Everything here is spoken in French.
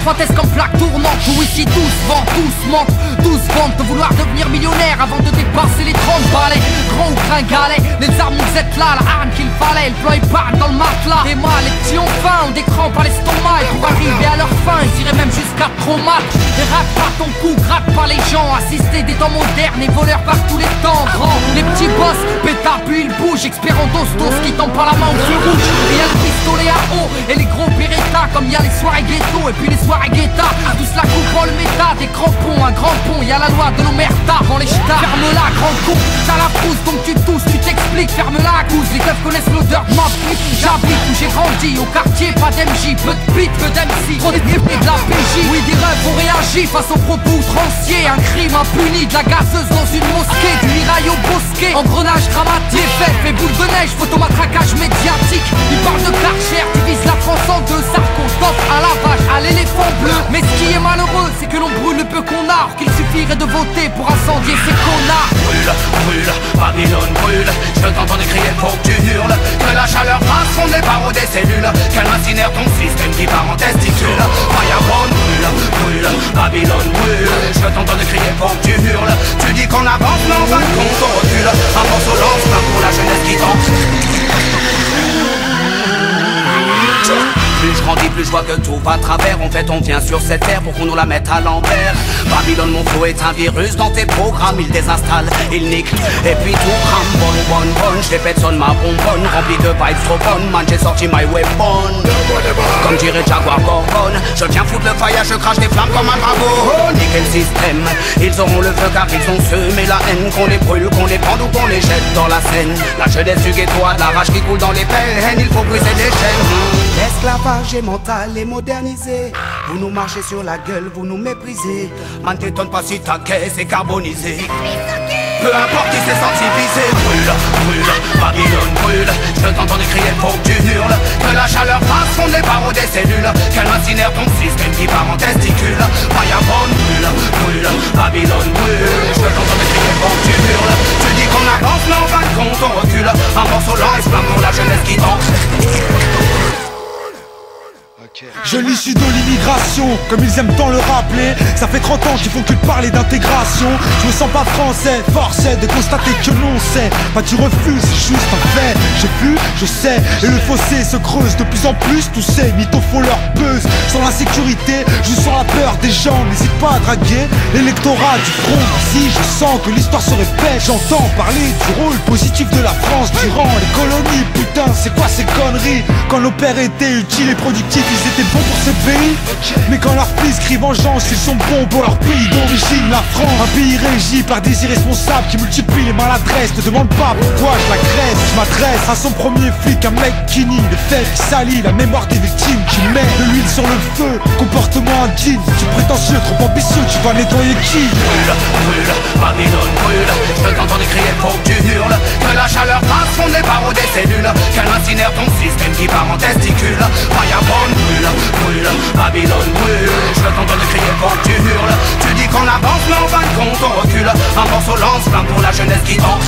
étroitesse comme plaque tournante. Où ici tous vendent, tous mentent, tous vendent de vouloir devenir millionnaire avant de dépasser les 30 balais. Grand ou gringalet, les armes nous êtes là, la arme qu'il fallait, le plan épargne dans le matelas. Et moi, les petits ont faim, ont des crampes à l'estomac. Et pour arriver à leur fin, ils iraient même jusqu'à traumat. Et rate pas ton cou, gratte pas les gens. Assister des temps modernes et voleurs par tous les temps. Grand, les petits boss, péta puis ils bougent. Expérant d'ostos qui tombent par la main au feu rouge. Et y'a le pistolet à eau et les gros Beretta. Comme y'a les soirées ghetto et puis les soirées guetta. Tous la coupe en le méta, des crampons, un grand pont. Y'a la loi de l'omerta, rends les ch'tas. Ferme-la, grand con, t'as la frousse donc tu tousses, tu t'expliques. Ferme-la, cousse, les keufs connaissent l'odeur de ma pute. J'habite où j'ai grandi, au quartier, pas d'MJ. Peu de beat, peu d'MC, trop d'épées de la PJ. Oui, des rêves ont réagi face aux propos outranciers. Un crime impuni, de la gazeuse dans une mosquée. Du mirail au bosquet, engrenage dramatique. Fait, fait boule de neige, photomatraquage médiatique. Ils parlent de Karcher, divise la France en deux. Sarko, top à la vache, à l'éléphant bleu. Mais ce qui est malheureux, c'est que l'on brûle le peu qu'on a. Or qu'il suffirait de voter pour incendier ces connards. Brûle, brûle, Babylone brûle. Je t'entends crier pour que tu hurles. Que la chaleur passe, on les barreaux des cellules. Qu'elle incinère ton système qui part en testicule. Fireborn brûle, brûle, Babylone brûle. Je t'entends crier pour que tu hurles. Tu dis qu'on avance, mais en fin de compte on recule. Un morceau lance-flamme pour la jeunesse qui tente. Plus je grandis, plus je vois que tout va à travers. En fait on vient sur cette terre pour qu'on nous la mette à l'envers. Babylone mon flow est un virus dans tes programmes. Il désinstalle, il nique, et puis tout crame. Bonne, je répète sonne ma bonbonne. Rempli de vibes trop bonnes, man j'ai sorti my weapon. Comme dirait Jaguar Gorgon, je viens foutre le fire, je crache des flammes comme un dragon. Niquer le système, ils auront le feu car ils ont semé la haine. Qu'on les brûle, qu'on les pende ou qu'on les jette dans la Seine. La jeunesse du ghetto a de la rage qui coule dans les veines. Il faut briser les chaînes. L'esclavage est mental et modernisé. Vous nous marchez sur la gueule, vous nous méprisez. Man t'étonne pas si ta caisse est carbonisée. Peu importe qui s'est senti visé. Brûle, brûle, Babylone brûle. Je t'entends crier pour que tu hurles. Que la chaleur passe, fond les barreaux des cellules. Qu'elle incinère ton système qui part en testicule. Fireborn brûle, brûle, Babylone brûle. Je t'entends crier pour que tu hurles. Tu dis qu'on avance, mais en fin de compte on recule. Un morceau lance-flamme pour la jeunesse qui tente. Je l'issue de l'immigration, comme ils aiment tant le rappeler. Ça fait 30 ans qu'ils font que de parler d'intégration. Je me sens pas français, forcé de constater que l'on sait. Pas tu refuses, c'est juste un fait. J'ai vu, je sais, et le fossé se creuse de plus en plus. Tous ces mythos font leur buzz. Sans l'insécurité, je sens la peur des gens. N'hésite pas à draguer l'électorat du front. Si je sens que l'histoire se répète, j'entends parler du rôle positif de la France durant les colonies. Putain, c'est quoi ces conneries? Quand nos pères étaient utiles et productifs, ils étaient bons pour ce pays. Mais quand leurs fils crient vengeance, ils sont bons pour leur pays d'origine, la France. Un pays régi par des irresponsables qui multiplient les maladresses. Ne demande pas pourquoi je l'agresse. Je m'adresse à son premier flic, un mec qui nie les faits, qui salit la mémoire des victimes, qui met de l'huile sur le feu. Comportement indigne, tu prétentieux, trop ambitieux, tu vas nettoyer qui? Brûle, brûle, Babylone brûle. Je t'entends crier pour que tu hurles. Que la chaleur passe, fond les barreaux des cellules. Qu'elle incinère ton système qui part en testicule. Fireborn brûle, brûle, Babylone brûle. Je t'entends crier pour que tu hurles. Tu dis qu'on avance mais en fin de compte on recule. Un morceau lance-flamme pour la jeunesse qui tente.